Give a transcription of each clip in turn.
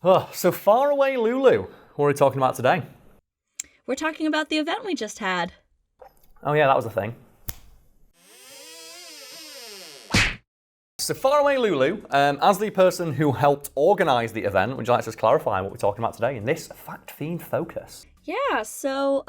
Oh, so far away, LuLu. What are we talking about today? We're talking about the event we just had. Oh yeah, that was a thing. So far away, LuLu, as the person who helped organise the event, would you like to just clarify what we're talking about today in this Fact Fiend focus? Yeah, so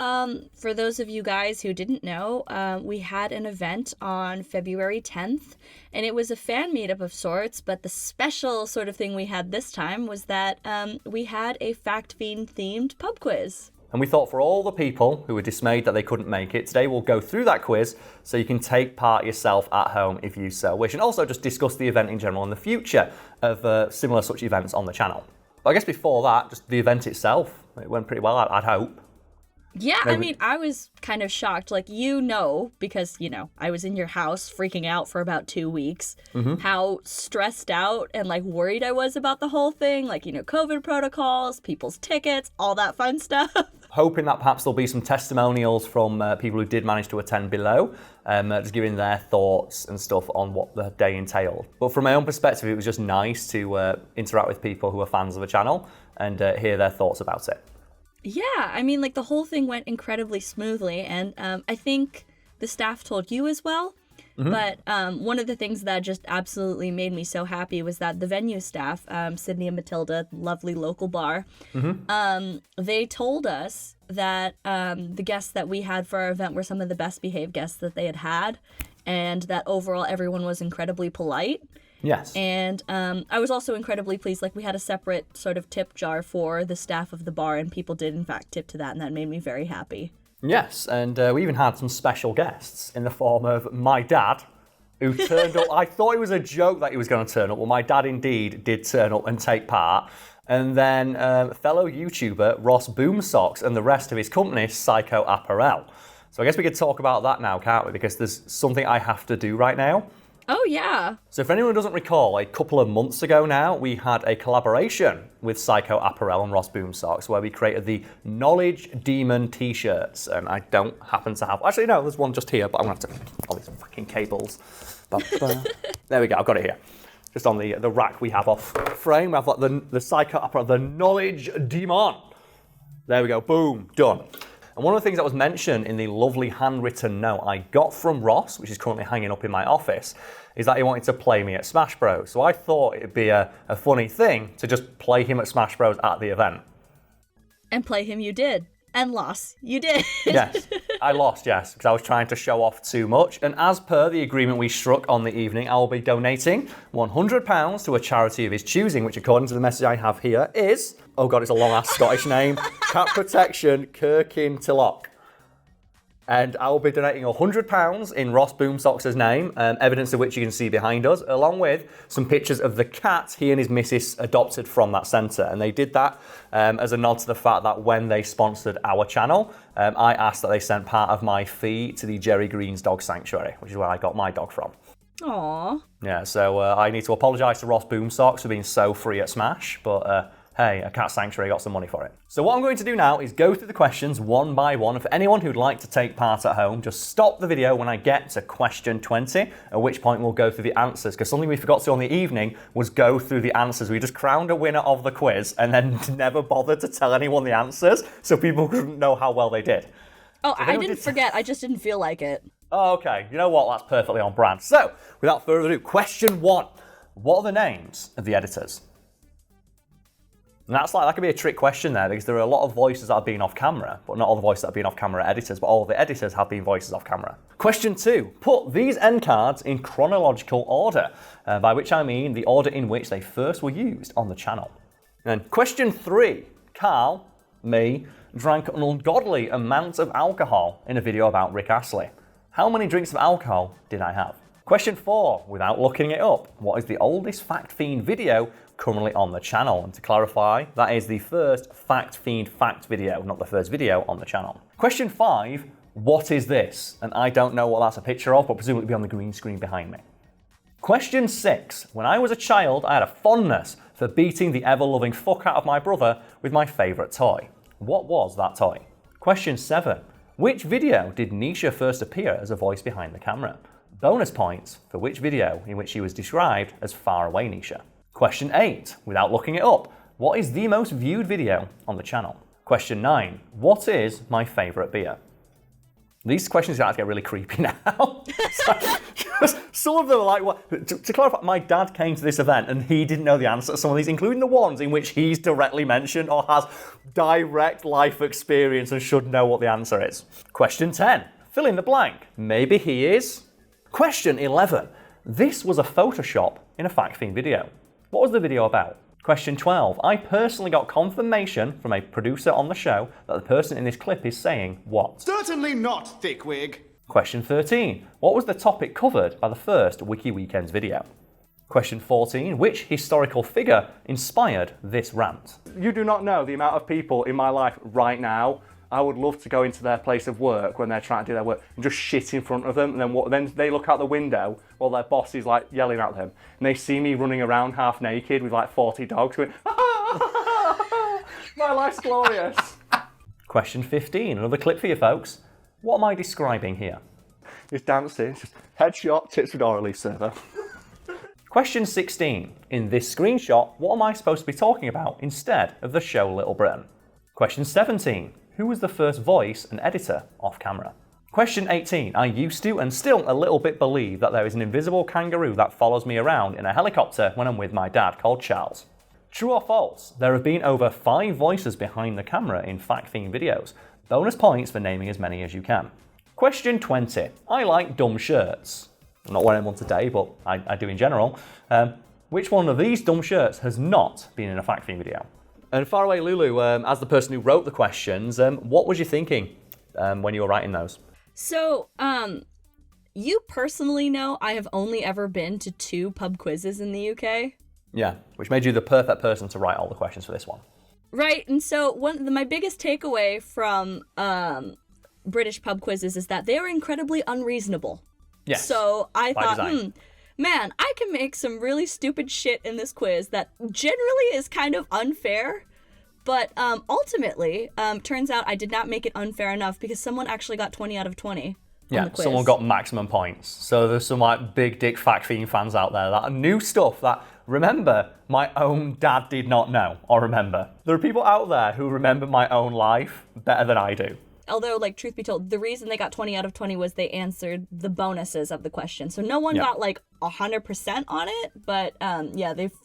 for those of you guys who didn't know, we had an event on February 10th, and it was a fan meetup of sorts, but the special sort of thing we had this time was that we had a Fact Fiend themed pub quiz. And we thought for all the people who were dismayed that they couldn't make it, today we'll go through that quiz so you can take part yourself at home if you so wish, and also just discuss the event in general and the future of similar such events on the channel. But I guess before that, just the event itself, it went pretty well, I'd hope. Yeah, I mean, I was kind of shocked, because, I was in your house freaking out for about 2 weeks, how stressed out and, worried I was about the whole thing, COVID protocols, people's tickets, all that fun stuff. Hoping that perhaps there'll be some testimonials from people who did manage to attend below, just giving their thoughts and stuff on what the day entailed. But from my own perspective, it was just nice to interact with people who are fans of the channel and hear their thoughts about it. Yeah, I mean, the whole thing went incredibly smoothly, and I think the staff told you as well. But one of the things that just absolutely made me so happy was that the venue staff, Sydney and Matilda, lovely local bar, they told us that the guests that we had for our event were some of the best behaved guests that they had, and that overall everyone was incredibly polite. Yes. And I was also incredibly pleased. We had a separate sort of tip jar for the staff of the bar, and people did in fact tip to that, and that made me very happy. Yes, and we even had some special guests in the form of my dad, who turned up. I thought it was a joke that he was going to turn up. Well, my dad indeed did turn up and take part. And then fellow YouTuber Ross Boomsocks and the rest of his company, Psycho Apparel. So I guess we could talk about that now, can't we? Because there's something I have to do right now. Oh, yeah. So if anyone doesn't recall, a couple of months ago now, we had a collaboration with Psycho Apparel and Ross Boomsocks where we created the Knowledge Demon t-shirts. And I don't happen to have... Actually, no, there's one just here, but I'm going to have to... All these fucking cables. There we go, I've got it here. Just on the rack we have off frame, we have the Psycho Apparel, the Knowledge Demon. There we go, boom, done. And one of the things that was mentioned in the lovely handwritten note I got from Ross, which is currently hanging up in my office, is that he wanted to play me at Smash Bros. So I thought it'd be a funny thing to just play him at Smash Bros at the event. And play him you did. And lost. You did. Yes, I lost, yes, because I was trying to show off too much. And as per the agreement we struck on the evening, I will be donating £100 to a charity of his choosing, which according to the message I have here is, oh God, it's a long-ass Scottish name, Cat Protection Kirkintilloch. And I will be donating £100 in Ross Boomsocks' name, evidence of which you can see behind us, along with some pictures of the cat he and his missus adopted from that centre. And they did that as a nod to the fact that when they sponsored our channel, I asked that they sent part of my fee to the Jerry Green's Dog Sanctuary, which is where I got my dog from. Aww. Yeah, so I need to apologise to Ross Boomsocks for being so free at Smash, but... hey, a cat sanctuary got some money for it. So what I'm going to do now is go through the questions one by one. And for anyone who'd like to take part at home, just stop the video when I get to question 20, at which point we'll go through the answers. Because something we forgot to on the evening was go through the answers. We just crowned a winner of the quiz and then never bothered to tell anyone the answers so people couldn't know how well they did. Oh, I didn't forget. I just didn't feel like it. Oh, okay. You know what? That's perfectly on brand. So, without further ado, question 1. What are the names of the editors? And that could be a trick question there, because there are a lot of voices that have been off camera, but not all the voices that have been off camera are editors, but all of the editors have been voices off camera. Question 2, put these end cards in chronological order, by which I mean the order in which they first were used on the channel. And question 3, Karl, me, drank an ungodly amount of alcohol in a video about Rick Astley. How many drinks of alcohol did I have? Question 4, without looking it up, what is the oldest Fact Fiend video currently on the channel? And to clarify, that is the first Fact Fiend fact video, not the first video on the channel. Question 5, what is this? And I don't know what that's a picture of, but presumably it'll be on the green screen behind me. Question 6, when I was a child, I had a fondness for beating the ever-loving fuck out of my brother with my favourite toy. What was that toy? Question 7, which video did Nisha first appear as a voice behind the camera? Bonus points for which video in which she was described as Far Away Nisha. Question 8, without looking it up, What is the most viewed video on the channel? Question 9. What is my favourite beer? These questions are going to get really creepy now. Some of them are like, what? To clarify, my dad came to this event and he didn't know the answer to some of these, including the ones in which he's directly mentioned or has direct life experience and should know what the answer is. Question 10. Fill in the blank. Maybe he is. Question 11. This was a Photoshop in a Fact Fiend video. What was the video about? Question 12. I personally got confirmation from a producer on the show that the person in this clip is saying what? Certainly not, Thickwig. Question 13. What was the topic covered by the first Wiki Weekends video? Question 14. Which historical figure inspired this rant? You do not know the amount of people in my life right now. I would love to go into their place of work when they're trying to do their work and just shit in front of them, and then they look out the window while their boss is like yelling at them, and they see me running around half naked with like 40 dogs going, my life's glorious. Question 15, another clip for you folks. What am I describing here? It's dancing, it's just headshot, tips fedora leaf server. Question 16, in this screenshot, what am I supposed to be talking about instead of the show Little Britain? Question 17, who was the first voice and editor off camera? Question 18. I used to and still a little bit believe that there is an invisible kangaroo that follows me around in a helicopter when I'm with my dad called Charles. True or false? There have been over 5 voices behind the camera in Fact Fiend videos. Bonus points for naming as many as you can. Question 20. I like dumb shirts. I'm not wearing one today, but I do in general. Which one of these dumb shirts has not been in a Fact Fiend video? And Faraway LuLu, as the person who wrote the questions, what was you thinking when you were writing those? So, you personally know I have only ever been to 2 pub quizzes in the UK. Yeah, which made you the perfect person to write all the questions for this one. Right, and so my biggest takeaway from British pub quizzes is that they are incredibly unreasonable. Yes. So I thought, design. Man, I can make some really stupid shit in this quiz that generally is kind of unfair. But ultimately, turns out I did not make it unfair enough because someone actually got 20 out of 20 on the quiz. Someone got maximum points. So there's some like big dick Fact Fiend fans out there that are new stuff that, remember, my own dad did not know or remember. There are people out there who remember my own life better than I do. Although, like, truth be told, the reason they got 20 out of 20 was they answered the bonuses of the question. So no one got, like, 100% on it, but, yeah, they've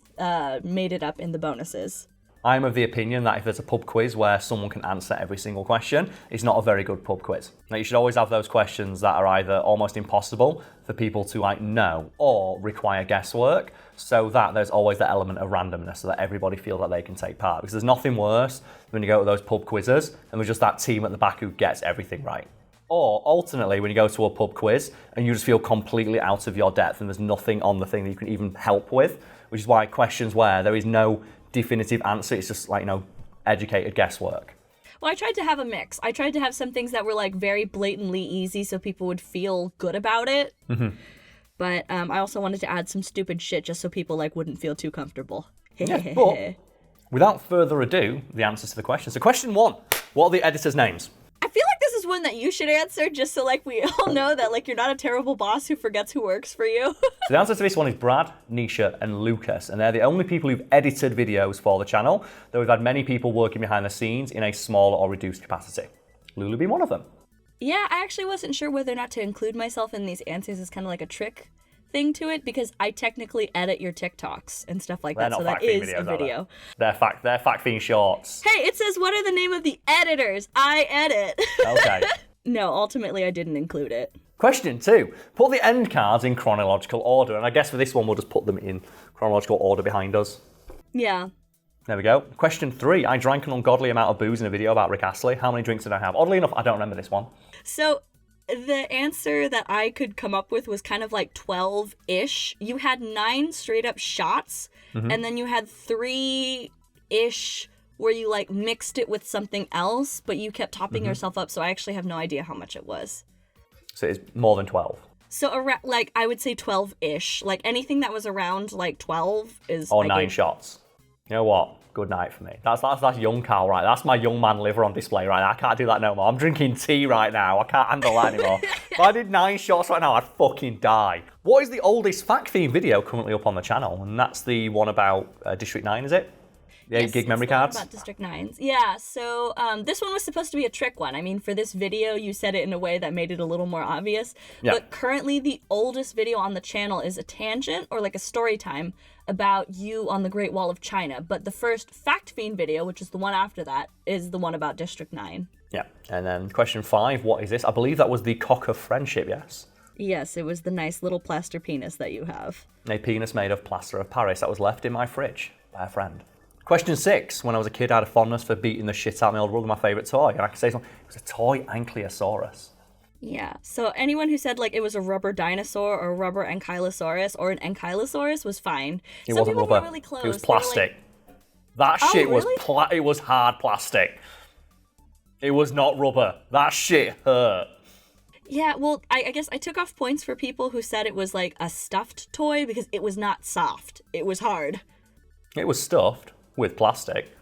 made it up in the bonuses. I'm of the opinion that if there's a pub quiz where someone can answer every single question, it's not a very good pub quiz. Now, you should always have those questions that are either almost impossible for people to, like, know or require guesswork, so that there's always the element of randomness so that everybody feels that they can take part. Because there's nothing worse when you go to those pub quizzes and there's just that team at the back who gets everything right. Or alternately, when you go to a pub quiz and you just feel completely out of your depth and there's nothing on the thing that you can even help with, which is why questions where there is no definitive answer, it's just like, educated guesswork. Well, I tried to have a mix. I tried to have some things that were like very blatantly easy so people would feel good about it. Mm-hmm. But I also wanted to add some stupid shit just so people like wouldn't feel too comfortable. Yeah, but without further ado, the answers to the question. So question 1, what are the editors' names? I feel like this is one that you should answer just so like we all know that like you're not a terrible boss who forgets who works for you. So the answer to this one is Brad, Nisha and Lucas, and they're the only people who've edited videos for the channel, though we've had many people working behind the scenes in a smaller or reduced capacity. LuLu being one of them. Yeah, I actually wasn't sure whether or not to include myself in these answers as kind of like a trick thing to it because I technically edit your TikToks and stuff like that, so that is a video. They're Fact Fiend shorts. Hey, it says what are the name of the editors? I edit. Okay. No, ultimately I didn't include it. Question 2. Put the end cards in chronological order, and I guess for this one we'll just put them in chronological order behind us. Yeah. There we go. Question 3. I drank an ungodly amount of booze in a video about Rick Astley. How many drinks did I have? Oddly enough, I don't remember this one. So the answer that I could come up with was kind of like 12-ish. You had 9 straight up shots, and then you had 3-ish where you like mixed it with something else, but you kept topping yourself up, so I actually have no idea how much it was. So it's more than 12. So like I would say 12-ish. Like anything that was around like 12 is... Or 9 shots. You know what? Good night for me. That's young Karl, right? That's my young man liver on display right now. I can't do that no more. I'm drinking tea right now. I can't handle that anymore. If I did 9 shots right now, I'd fucking die. What is the oldest Fact Fiend video currently up on the channel? And that's the one about District 9, is it? The 8 gig memory cards? About District 9s. Yeah, so this one was supposed to be a trick one. I mean, for this video, you said it in a way that made it a little more obvious. Yeah. But currently, the oldest video on the channel is a tangent or like a story time about you on the Great Wall of China. But the first Fact Fiend video, which is the one after that, is the one about District 9. Yeah. And then question 5, what is this? I believe that was the cock of friendship, yes? Yes, it was the nice little plaster penis that you have. A penis made of plaster of Paris that was left in my fridge by a friend. Question 6. When I was a kid, I had a fondness for beating the shit out of my old brother, my favourite toy. And I can say something. It was a toy Ankylosaurus. Yeah, so anyone who said like it was a rubber dinosaur or a rubber ankylosaurus or an ankylosaurus was fine. It Some wasn't people rubber. were really close. It was They were plastic. like, That Oh, shit really? was it was hard plastic. It was not rubber. That shit hurt. yeah, well, I guess I took off points for people who said it was like a stuffed toy because it was not soft. It was hard. It was stuffed with plastic.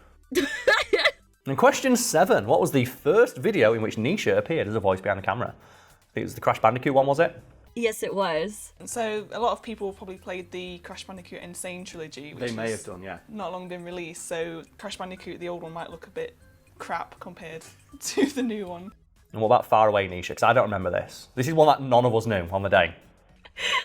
And question 7. What was the first video in which Nisha appeared as a voice behind the camera? I think it was the Crash Bandicoot one, was it? Yes, it was. So a lot of people probably played the Crash Bandicoot Insane trilogy, which has done, yeah. not long been released. So Crash Bandicoot, the old one, might look a bit crap compared to the new one. And what about Far Away Nisha? Because I don't remember this. This is one that none of us knew on the day.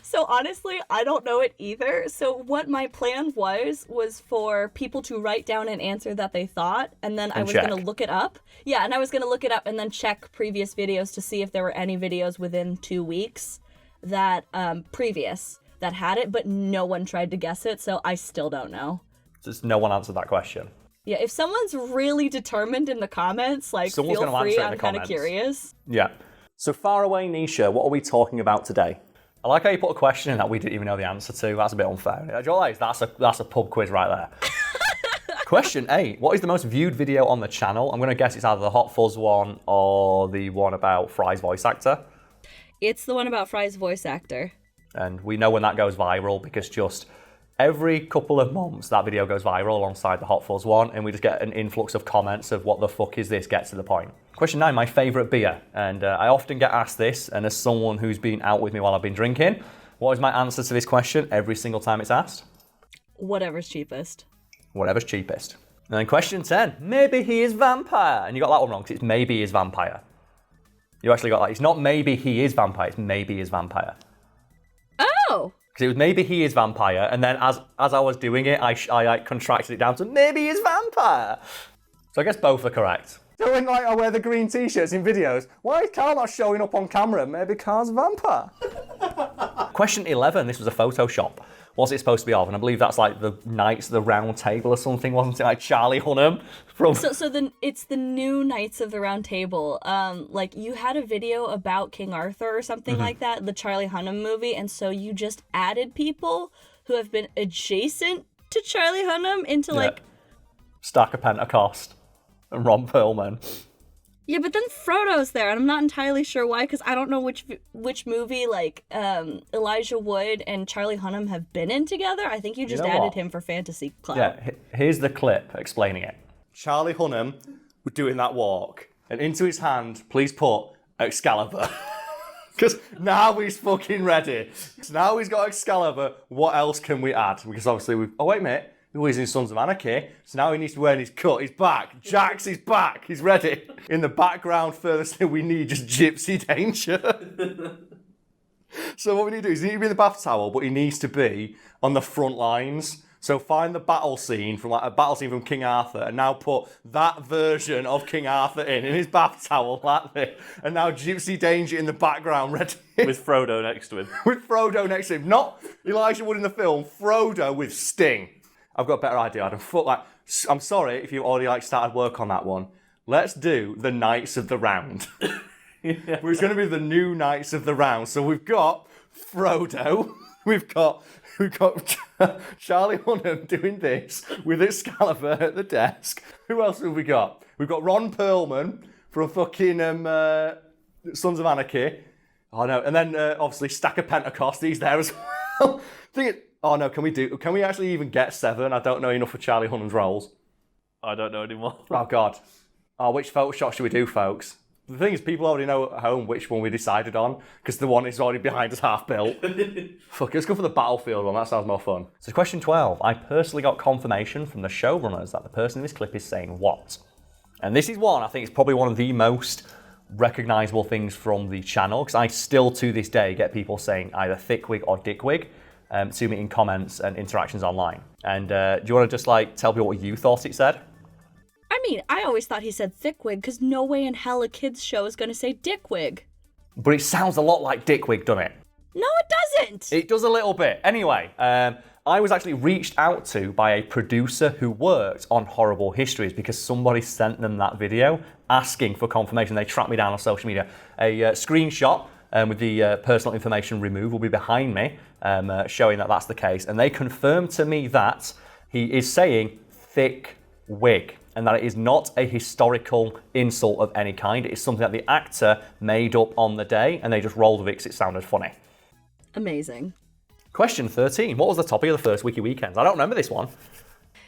So honestly, I don't know it either. So what my plan was for people to write down an answer that they thought, and then I was check. going to look it up. Yeah, and I was going to look it up and then check previous videos to see if there were any videos within 2 weeks that previous that had it, but no one tried to guess it, so I still don't know. Just no one answered that question. Yeah, if someone's really determined in the comments, like Someone's feel gonna free, answer it in I'm the kind of comments. curious. Yeah. So Far Away Nisha, what are we talking about today? I like how you put a question in that we didn't even know the answer to. That's a bit unfair. Do you realise that's a pub quiz right there? Question 8. What is the most viewed video on the channel? I'm going to guess it's either the Hot Fuzz one or the one about Fry's voice actor. It's the one about Fry's voice actor. And we know when that goes viral because just every couple of months that video goes viral alongside the Hot Fuzz one, and we just get an influx of comments of what the fuck is this, gets to the point. Question 9, my favourite beer. And I often get asked this, and as someone who's been out with me while I've been drinking, what is my answer to this question every single time it's asked? Whatever's cheapest. Whatever's cheapest. And then question 10, maybe he is vampire. And you got that one wrong, because it's maybe he is vampire. You actually got that. It's not maybe he is vampire, it's maybe he is vampire. Oh! Because it was maybe he is vampire, and then as I was doing it, I like contracted it down to maybe he is vampire. So I guess both are correct. So when I wear the green t-shirts in videos, why is Karl not showing up on camera? Maybe Karl's a vampire. Question 11, this was a Photoshop. What's it supposed to be of? And I believe that's like the Knights of the Round Table or something, wasn't it? Like Charlie Hunnam from... It's the new Knights of the Round Table. Like you had a video about King Arthur or something like that, the Charlie Hunnam movie, and so you just added people who have been adjacent to Charlie Hunnam into like... Stack of Pentecost and Ron Perlman. Yeah, but then Frodo's there, and I'm not entirely sure why, because I don't know which movie like Elijah Wood and Charlie Hunnam have been in together. I think you just added him for fantasy clout. Yeah, here's the clip explaining it. Charlie Hunnam was doing that walk, and into his hand, please put Excalibur. Because now he's fucking ready. So now he's got Excalibur, what else can we add? Because obviously we've... Oh, wait a minute. He's in Sons of Anarchy, so now he needs to wear his cut. He's back. Jax is back. He's ready. In the background, furthest thing we need just Gypsy Danger. So what we need to do is he needs to be in the bath towel, but he needs to be on the front lines. So find the battle scene from like a battle scene from King Arthur, and now put that version of King Arthur in his bath towel like this, and now Gypsy Danger in the background, ready with Frodo next to him. with Frodo next to him. Not Elijah Wood in the film. Frodo with Sting. I've got a better idea, Adam. I'm sorry if you've already started work on that one. Let's do the Knights of the Round. Yeah. It's going to be the new Knights of the Round. So we've got Frodo. We've got Charlie Hunnam doing this with Excalibur at the desk. Who else have we got? We've got Ron Perlman from fucking Sons of Anarchy. Oh no, and then obviously Stack of Pentecost. He's there as well. Oh no, can we actually even get 7? I don't know enough for Charlie Hunnam's roles. I don't know anymore. Oh god. Oh, which Photoshop should we do, folks? The thing is, people already know at home which one we decided on, because the one is already behind us half built. Fuck, let's go for the battlefield one, that sounds more fun. So question 12, I personally got confirmation from the showrunners that the person in this clip is saying what? And this is one, I think it's probably one of the most recognisable things from the channel, because I still to this day get people saying either Thickwig or Dickwig to me in comments and interactions online. And do you want to just like tell me what you thought it said? I mean, I always thought he said Thickwig, because no way in hell a kid's show is going to say Dickwig. But it sounds a lot like Dickwig, doesn't it? No, it doesn't. It does a little bit. Anyway, I was actually reached out to by a producer who worked on Horrible Histories because somebody sent them that video asking for confirmation. They tracked me down on social media. A screenshot with the personal information removed will be behind me, showing that that's the case. And they confirmed to me that he is saying thick wig, and that it is not a historical insult of any kind. It is something that the actor made up on the day, and they just rolled with it because it sounded funny. Amazing. Question 13. What was the topic of the first Wiki Weekends? I don't remember this one.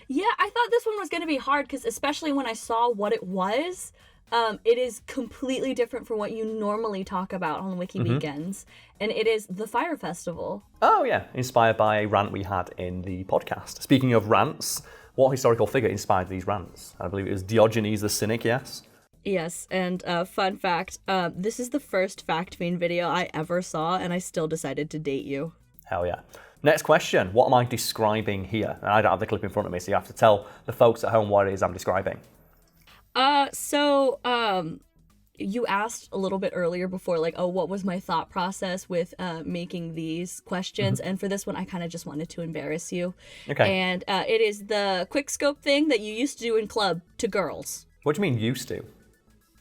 Yeah, I thought this one was going to be hard, because especially when I saw what it was, it is completely different from what you normally talk about on Wiki Weekends, and it is the Fire Festival. Oh, yeah. Inspired by a rant we had in the podcast. Speaking of rants, what historical figure inspired these rants? I believe it was Diogenes the Cynic, yes? Yes, and fun fact, this is the first Fact Fiend video I ever saw, and I still decided to date you. Hell yeah. Next question. What am I describing here? And I don't have the clip in front of me, so you have to tell the folks at home what it is I'm describing. You asked a little bit earlier before, like, oh, what was my thought process with making these questions? And for this one, I kind of just wanted to embarrass you. Okay. And it is the quick scope thing that you used to do in club to girls. What do you mean used to?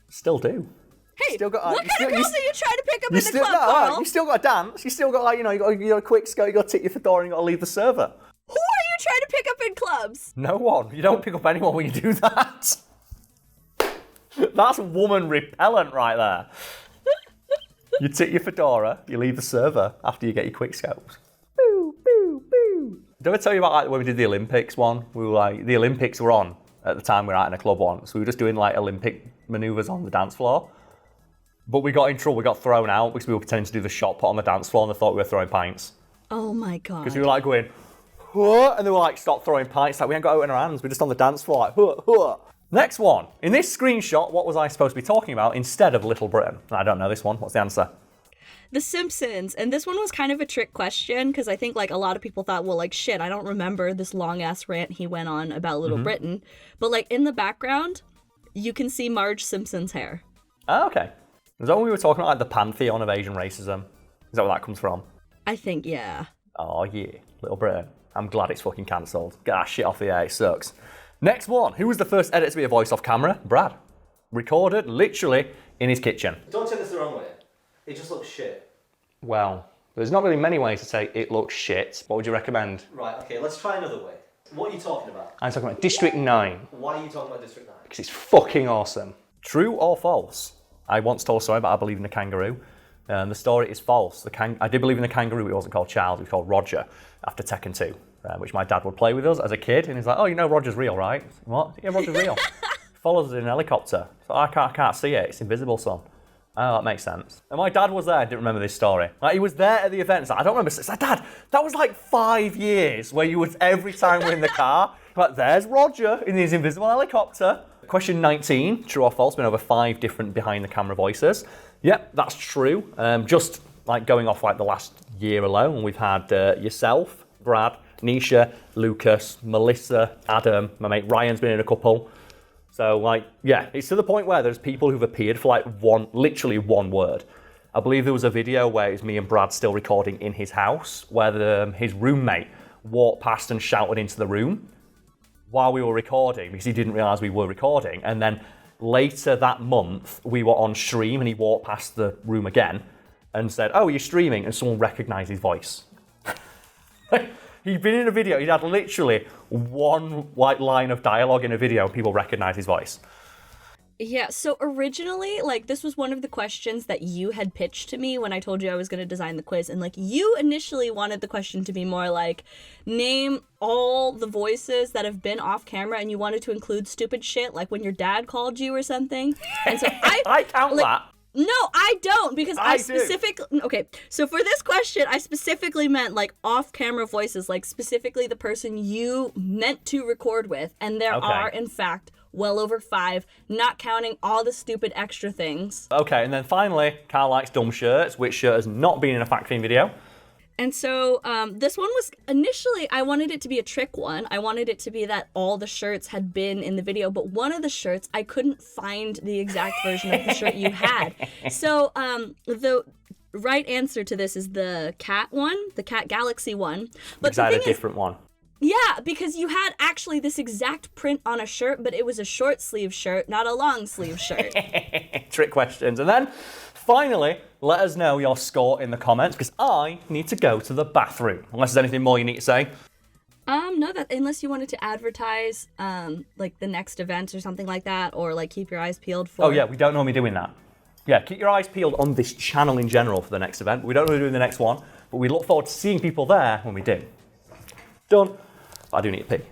Still do. Hey, Still got, what kind of girls are you trying to pick up in the still, club, no, Karl? you still got to dance. You still got, like, you got a quick scope, you got to tick your fedora and you got to leave the server. Who are you trying to pick up in clubs? No one. You don't pick up anyone when you do that. That's woman repellent right there. You tick your fedora, you leave the server after you get your quick scopes. Boo, boo, boo. Did I tell you about like when we did the Olympics one? We were like, the Olympics were on at the time we were out in a club once. So we were just doing like Olympic maneuvers on the dance floor. But we got in trouble, we got thrown out because we were pretending to do the shot put on the dance floor and they thought we were throwing pints. Oh my god. Because we were like going, huh? And they were like, stop throwing pints. Like, we ain't got out in our hands, we're just on the dance floor like, huh, huh. Next one. In this screenshot, what was I supposed to be talking about instead of Little Britain? I don't know this one. What's the answer? The Simpsons. And this one was kind of a trick question because I think like a lot of people thought, well, like, shit, I don't remember this long ass rant he went on about Little Britain. But like in the background, you can see Marge Simpson's hair. Oh, okay. Is that when we were talking about like the pantheon of Asian racism? Is that where that comes from? I think, yeah. Oh yeah, Little Britain. I'm glad it's fucking cancelled. Get that shit off the air, it sucks. Next one. Who was the first editor to be a voice off camera? Brad. Recorded literally in his kitchen. Don't take this the wrong way. It just looks shit. Well, there's not really many ways to say it looks shit. What would you recommend? Right, okay, let's try another way. What are you talking about? I'm talking about District 9. Why are you talking about District 9? Because it's fucking awesome. True or false? I once told a story about I believe in the kangaroo. The story is false. I did believe in the kangaroo. It wasn't called Charles, it was called Roger after Tekken 2, which my dad would play with us as a kid. And he's like, oh, you know Roger's real, right? What? Yeah, Roger's real. Follows us in an helicopter. So I can't see it. It's invisible, son. Oh, that makes sense. And my dad was there. I didn't remember this story. Like, he was there at the event. Like, I don't remember. It's like, Dad, that was like 5 years where you would, every time we're in the car, like, there's Roger in his invisible helicopter. Question 19, true or false, been over 5 different behind the camera voices. Yep, that's true. Just like going off like the last year alone, we've had yourself, Brad, Nisha, Lucas, Melissa, Adam, my mate Ryan's been in a couple. So like, yeah, it's to the point where there's people who've appeared for like literally one word. I believe there was a video where it's me and Brad still recording in his house, where his roommate walked past and shouted into the room while we were recording because he didn't realise we were recording. And then later that month, we were on stream and he walked past the room again and said, oh, you're streaming, and someone recognised his voice. He'd been in a video, he'd had literally one like line of dialogue in a video and people recognised his voice. Yeah, so originally, like, this was one of the questions that you had pitched to me when I told you I was going to design the quiz. And, like, you initially wanted the question to be more like, name all the voices that have been off camera, and you wanted to include stupid shit, like when your dad called you or something. And so I count that. No, I don't, because I I do. specifically... Okay, so for this question, I specifically meant, like, off-camera voices, like, specifically the person you meant to record with. And there Okay. are, in fact, well over 5, not counting all the stupid extra things. Okay, and then finally, Karl likes dumb shirts. Which shirt has not been in a Fact Fiend video? And so this one was, initially, I wanted it to be a trick one. I wanted it to be that all the shirts had been in the video, but one of the shirts, I couldn't find the exact version of the shirt you had. So the right answer to this is the cat one, the Cat Galaxy one. But Because I had the a thing is, different one. yeah, because you had actually this exact print on a shirt, but it was a short sleeve shirt, not a long sleeve shirt. Trick questions. And then, finally, let us know your score in the comments, because I need to go to the bathroom. Unless there's anything more you need to say. No, that unless you wanted to advertise, like the next event or something like that, or like keep your eyes peeled for. Oh yeah, we don't normally doing that. Yeah, keep your eyes peeled on this channel in general for the next event. We don't know doing the next one, but we look forward to seeing people there when we do. Done. I do need to pee.